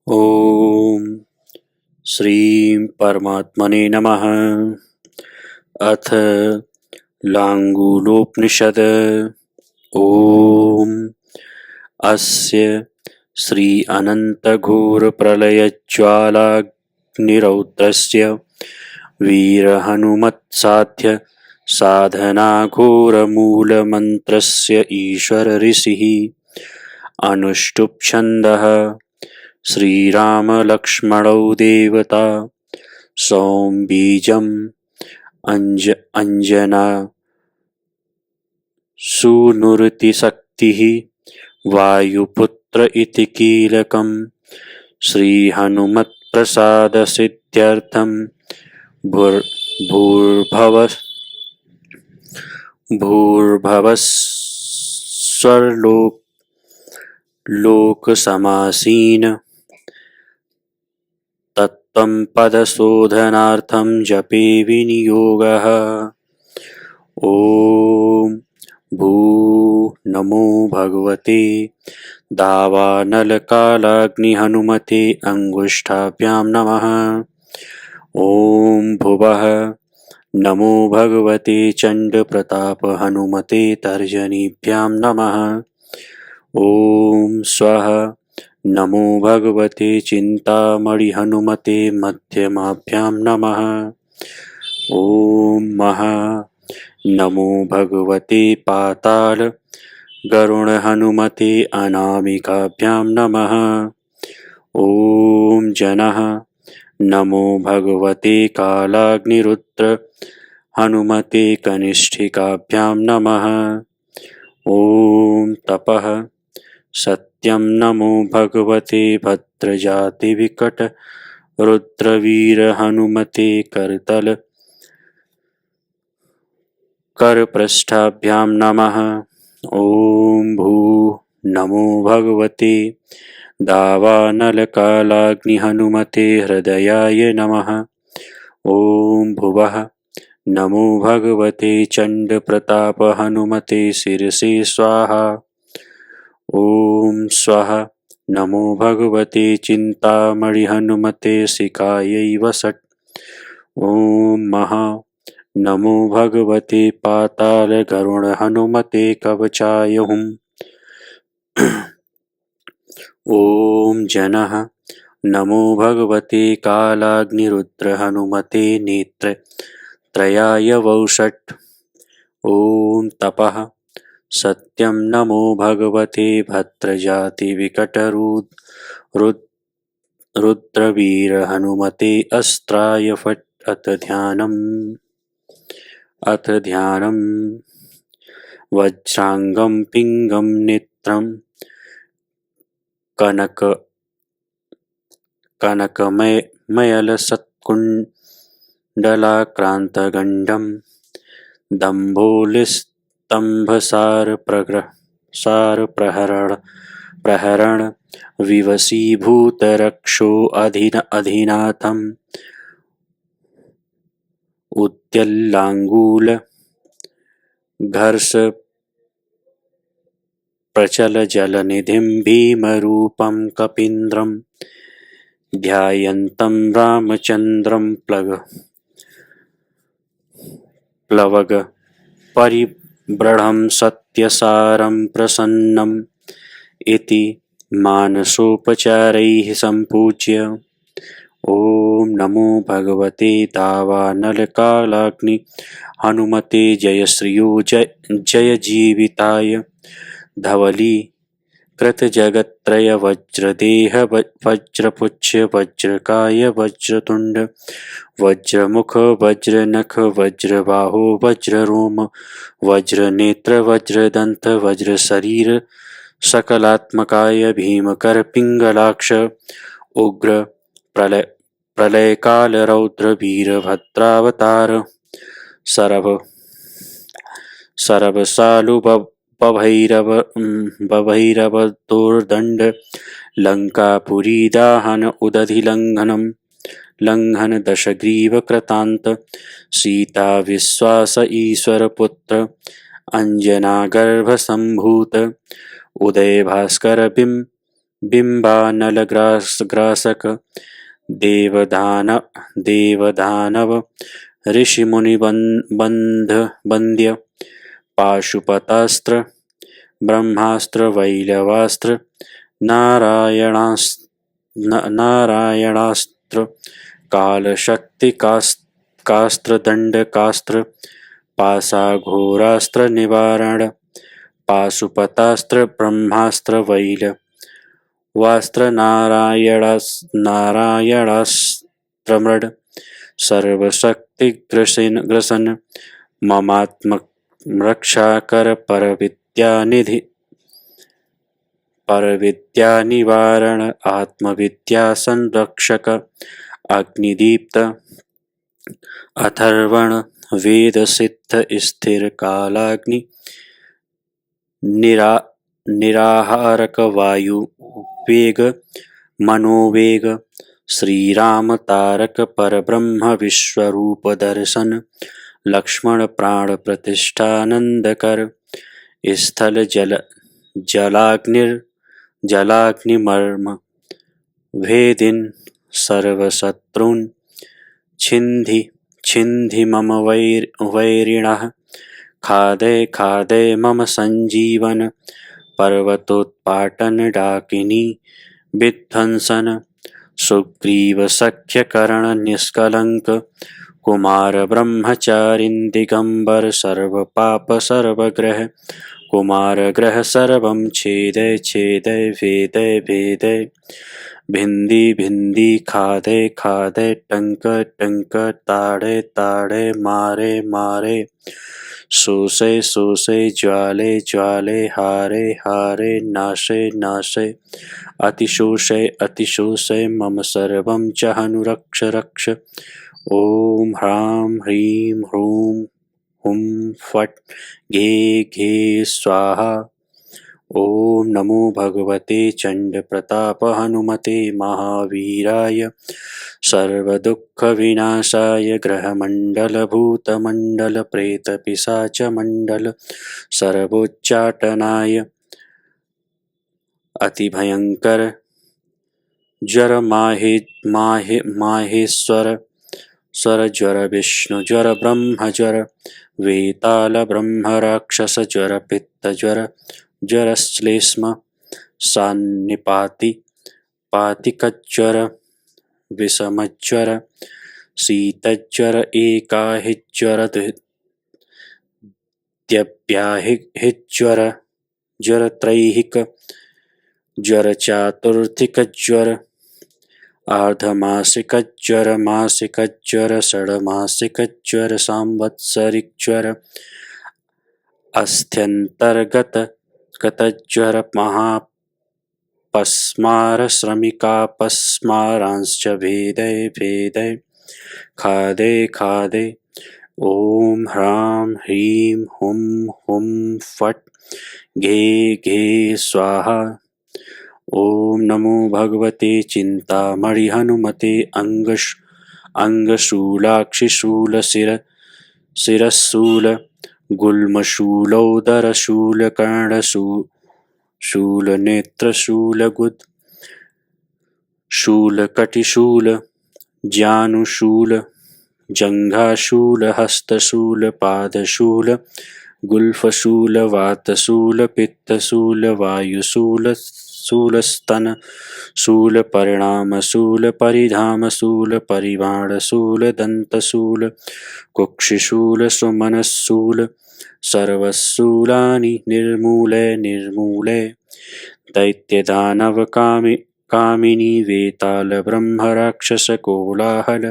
ओम श्री परमात्मने नमः। अथ लांगूलोपनिषद। ओम अस्य श्री अनन्तघोरप्रलयज्वालाग्निरौद्रस्य वीरहनुमत्साध्य साधनाघोरमूलमन्त्रस्य ईश्वर ऋषिः अनुष्टुप् छन्दः। श्रीरामलक्ष्मणौ देवता सौम्बीजम् अंजना सूनुरितिशक्तिः वायुपुत्र इति कीलकम् श्रीहनुमत्प्रसादसिद्ध्यर्थं भूर्भुवस्वर्लोकसमासीन तत्त्वं पदशोधनार्थं जपे विनियोगः। ॐ भूः नमो भगवते दावानलकालाग्निहनुमते अंगुष्ठाभ्यां नमः। ॐ भुवः नमो भगवते चण्डप्रतापहनुमते तर्जनीभ्यां नमः। ॐ स्वः नमो भगवते चिन्तामणिहनुमते मध्यमाभ्यां नमः। ॐ महा नमो भगवते पाताल गरुडहनुमते अनामिकाभ्यां नमः। ॐ जनः नमो भगवते कालाग्निरुद्र हनुमते कनिष्ठिकाभ्यां नमः। ॐ तपः सत्यं नमो भगवते भद्रजातिविकट रुद्रवीरहनुमते करतल करपृष्ठाभ्यां नमः। ॐ भूः नमो भगवते दावानलकालाग्निहनुमते हृदयाय नमः। ॐ भुवः नमो भगवते चण्डप्रतापहनुमते शिरसे स्वाहा। ॐ स्वः नमो भगवते चिन्तामणिहनुमते शिखायै वषट्। ॐ महा नमो भगवते पातालगरुडहनुमते कवचाय हुम्। ॐ जनः नमो भगवते कालाग्निरुद्रहनुमते नेत्रत्रयाय वौषट्। ॐ तपः सत्यं नमो भगवते भद्रजातिविकटरुद्रवीरहनुमते अस्त्राय फट्। अथ ध्यानम् वज्रांगं पिंगं नेत्रं कनकमयलसत्कुण्डलाक्रान्तगण्डं दम्भोलिस्तम्भसारप्रहरण विवशीभूतरक्षो अधिनाथम् उद्यल्लाङ्गूल घर्ष प्रचलजलनिधिं भीमरूपं कपीन्द्रं ध्यायन्तं रामचन्द्रं प्लवगपरिव्रढं सत्यसारं प्रसन्नम् इति मानसोपचारैः सम्पूज्य। ॐ नमो भगवते दावानलकालाग्निहनुमते जयश्रियो जयजीविताय धवलीकृतजगत्त्रयवज्रदेह वज्रपुच्छ वज्रकाय वज्रतुण्ड वज्रमुख वज्रनख वज्रबाहो वज्ररोम वज्रनेत्र वज्रदन्त वज्रशरीर सकलात्मकाय भीमकर पिङ्गलाक्ष उग्र प्रलयकालरौद्र वीरभद्रावतार बभैरवदोर्दण्ड लङ्कापुरीदाहन लङ्घन दशग्रीवकृतान्त सीताविश्वास ईश्वरपुत्र अञ्जनागर्भसम्भूत उदयभास्कर बिम्बानलग्रासक देवदानव ऋषिमुनिबन्ध्य पाशुपतास्त्र ब्रह्मास्त्र वैलवास्त्र नारायणास्त्र कालशक्तिकास्त्र दंडकास्त्र पाशाघोरास्त्र निवारण पाशुपतास्त्र ब्रह्मास्त्र वैल वास्त्र नारायणास्त्रमृड सर्वशक्तिग्रसन ममात्म रक्षाकर परविद्या निवारण आत्मविद्या संरक्षक अग्निदीप्त अथर्वण वेद सिद्ध स्थिर कालाग्नि निराहारक वायु वेग मनोवेग श्रीराम तारक परब्रह्म विश्वरूप दर्शन लक्ष्मण प्राण प्रतिष्ठानंदकर स्थल जलाग्निमर्म भेदिन सर्वशत्रून् छिन्धि मम वैरिणः खादय मम संजीवन पर्वतोत्पाटन डाकिनी विध्वंसन सुग्रीव सख्यकरण निष्कलंक कुमार ब्रह्मचारिन् दिगंबर सर्व पाप सर्वग्रह कुमार ग्रह सर्वं छेदय भेदय भिंदी खादय टंक ताड़े मारे सोसे ज्वाले हारे नाशे अतिशोषय मम सर्वं च हनुरक्ष ॐ ह्रां ह्रीं ह्रूं हुं फट् घे स्वाहा। ॐ नमो भगवते चंड प्रताप हनुमते महावीराय सर्वदुःखविनाशाय ग्रहमंडल भूतमंडल प्रेत पिशाच मंडल सर्वोच्चाटनाय अतिभयंकर ज्वर माहेश्वर स्वर ज्वर विष्णु ज्वर ब्रह्म ज्वर वेताल ब्रह्म राक्षस ज्वर पित्त ज्वर श्लेष्म पातिकज्वर विषमज्वर शीतज्वर एकाहिज्वर द्यव्याहिज्वर त्रैहिक ज्वर चातुर्थिक ज्वर अर्धमासिक ज्वर मासिक ज्वर षड्मासिक ज्वर सांवत्सरिक ज्वर अस्थ्यंतर्गत ज्वर महापस्मार श्रमिकापस्मारांश्च भेदय खादे ॐ ह्रां ह्रीं हुं फट् घे स्वाहा। ॐ नमो भगवते चिंतामणि हनुमते अंगशूलाक्षिशूल शिरशूल गुल्मशूलोदरशूल कर्णशूल नेत्रशूल शूलकटिशूल जानुशूल जंघाशूल हस्तशूल पादशूल गुल्फशूल वातशूल पित्तशूल वायुशूल शूलस्तन शूल परिणामशूल परिधामशूल परिवाणशूल दन्तशूल कुक्षिशूल सुमनशूल सर्वशूलानि निर्मूले दैत्यदानव कामिनी वेताल ब्रह्म राक्षस कोलाहल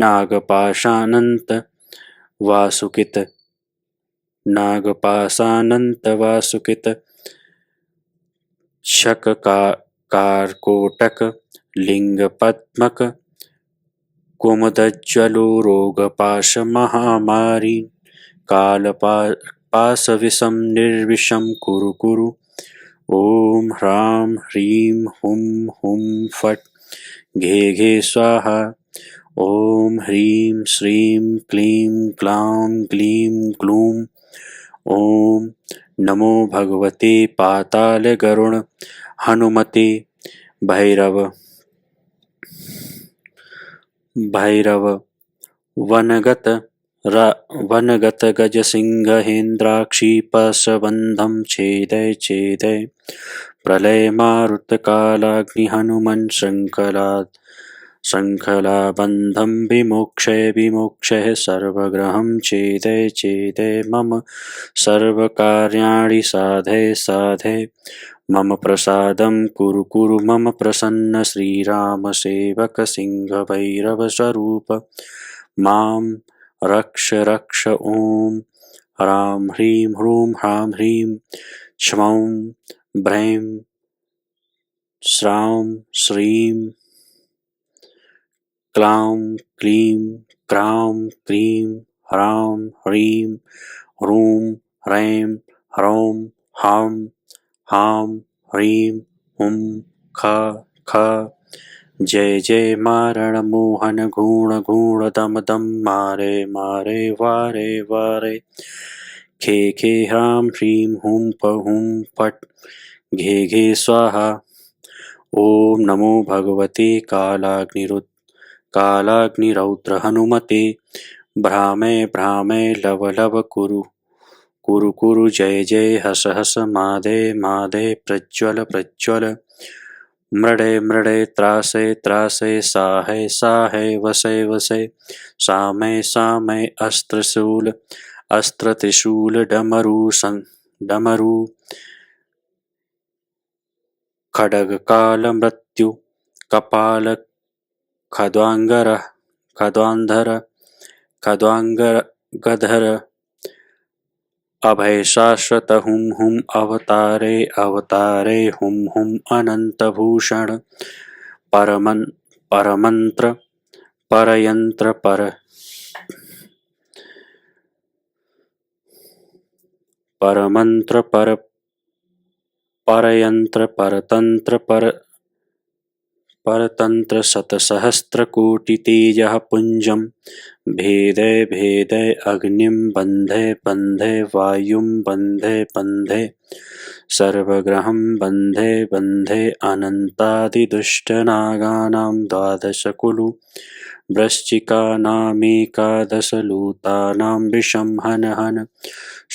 नागपाशानंत वासुकित शककारकोटक लिंगपद्मक कुमुदज्ज्वलो रोगपाश महामारी कालपाशविषं निर्विषं कुरु ॐ ह्रां ह्रीं हुं फट् घे स्वाहा। ॐ ह्रीं श्रीं क्लीं ग्लां ग्लीं ग्लूं ॐ नमो भगवते पाताल गरुण हनुमते भैरव भैरव वनगत वनगत गज सिंहेन्द्राक्षीपशबन्धं छेदय छेदय प्रलय मारुतकालाग्नि हनुमन् शृङ्खलाबन्धं विमोक्षय विमोक्षय सर्वग्रहं छेदय छेदय मम सर्वकार्याणि साधय साधय मम प्रसादं कुरु कुरु मम प्रसन्न श्रीराम सेवक सिंह भैरव स्वरूप मां रक्ष रक्ष ॐ ह्रां ह्रीं ह्रूं ह्रां ह्रीं क्ष्मौं ब्रैं स्रां श्रीं क्लां क्लीं क्रां क्रीं ह्रां ह्रीं ह्रूं ह्रैं ह्रौं हां हां ह्रीं हुं ख ख जय जय मारण मोहन घूण घूण दम दम मारे मारे वारे वारे खे खे ह्रां ह्रीं हुं फट् घे घे स्वाहा। ओम नमो भगवते कालाग्निरौद्र हनुमते भ्रामय भ्रामय लव लव कुरु कुरु कुरु जय जय हस हस मादय मादय प्रज्वल प्रज्वल मृडय मृडय त्रासय त्रासय साहय साहय वसय वसय सामय सामय अस्त्र त्रिशूल डमरू खड्ग काल मृत्यु कपाल खद्वांगधर अभय शाश्वत हुं हुं अवतारे अवतारे हुं हुं अनंत भूषण परमंत्र परयंत्र परमंत्र परयंत्र परतंत्र परतंत्र शतसहस्रकोटि तेजः पुंजं भेदय भेदय अग्निं बन्धय बन्धय वायुं बन्धय बन्धय सर्वग्रहं बन्धय बन्धय अनन्तादिदुष्टनागानां द्वादशकुलु वृश्चिकानामेकादशलूतानां विषं हन हन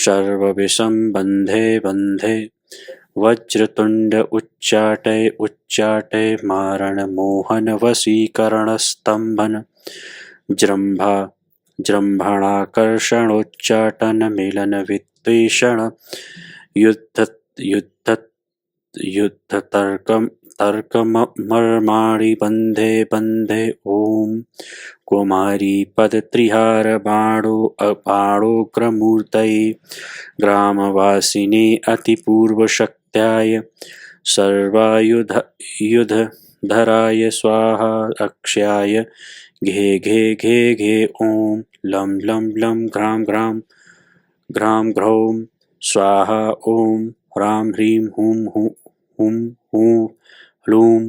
सर्वविषं बन्धय बन्धय वज्रतुण्ड उच्चाटय उच्चाटय मारण मोहन वशीकरण स्तंभन जृंभणाकर्षणोच्चाटन मिलन विद्वेषण युद्ध तर्कमर्माणि बन्धे बन्धे ओम कुमारी पद त्रिहार बाणोग्रमूर्तये ग्रामवासिने अतिपूर्व शक्त्याय सर्वायुधधराय स्वाहा अक्षयाय घे घे घे घे ओम लं लं लं घ्रां घ्रां घ्रां घ्रौं स्वाहा ओम ह्रां ह्रीं हुं हुं हूं ह्लूं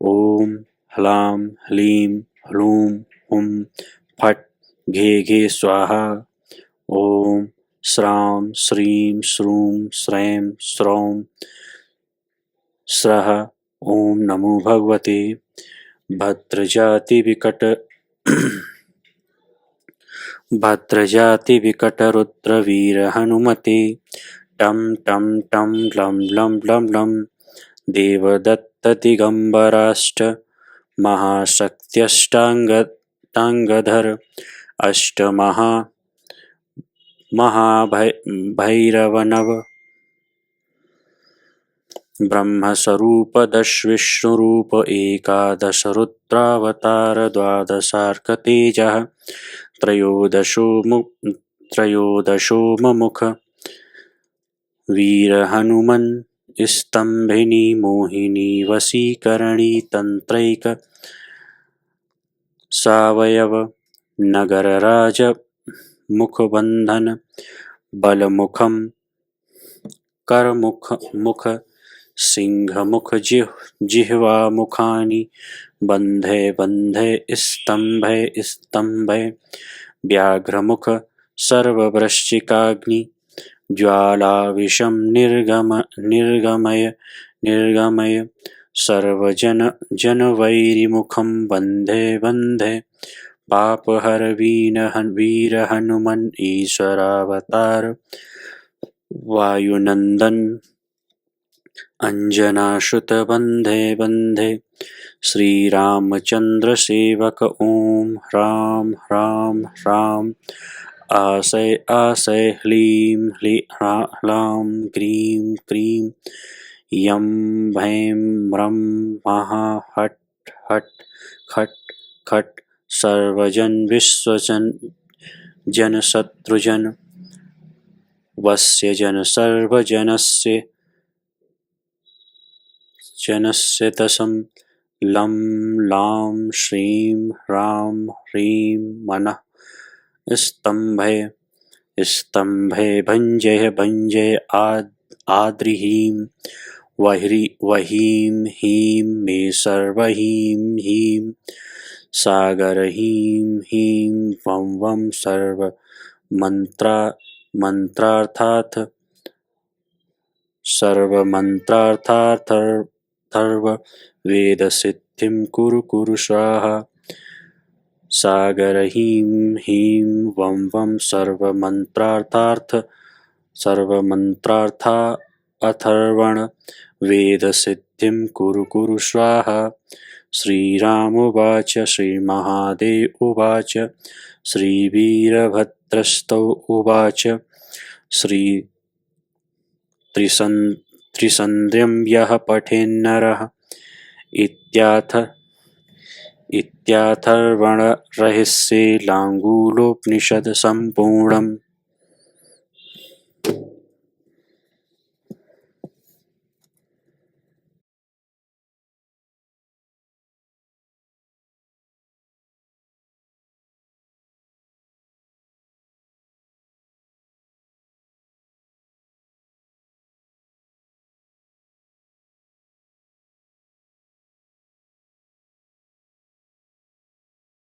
ओम ह्लां ह्लीं ह्लूं हुं फट् घे घे स्वाहा। ओम श्रां श्रीं श्रूं श्रैं स्रौं स्रः। ओम नमो भगवते भद्रजातिविकटरुद्रवीर हनुमते टं टं टं लं लं लं लं देवदत्त दिगंबराष्ट महाशक्त्यष्टांगधर महाभैरवनव ब्रह्मस्वरूप दश विष्णुरूप एकादश रुद्रावतार द्वादशार्कतेजः त्रयोदशोमुख वीर हनुमन् स्तंभिनी मोहिनी वशीकरणी तंत्रैक सावयव नगरराज मुखबंधन बलमुखम करमुख सिंहमुख जिह्वामुखानि बन्धय बन्धय स्तंभय स्तंभय व्याघ्रमुख सर्ववृश्चिकाग्नि ज्वालाविषं निर्गमय निर्गमय सर्वजनवैरिमुखं वन्दे वन्दे पापहर वीर हनुमन् ईश्वरावतार वायुनन्दन अंजनासुत वन्दे वन्दे श्रीरामचन्द्र सेवक ॐ ह्रां ह्रां ह्रां आसय आसय ह्लीं ह्लां ग्रीं क्रीं यं भैं म्रं महा हट् हट् खट् खट् सर्वजनविश्वजनशत्रुजन वस्य जनस्य दशं लं लां श्रीं ह्रां ह्रीं मनः स्तम्भे भञ्जय आद्रिहीं वहीं हीं मे सर्वहीं हीं सागरहीं हीं वं वं सर्वमन्त्रार्थार्थवेदसिद्धिं कुरु स्वाहा सागरहीं हीं वं वं सर्वमन्त्रार्था अथर्वणवेदसिद्धिं कुरु स्वाहा श्रीराम उवाच श्रीमहादेव उवाच श्रीवीरभद्रस्तौ उवाच त्रिसन्ध्यं यः पठेन्नरः इत्याथर्वणरहस्ये लाङ्गूलोपनिषदसम्पूर्णम्।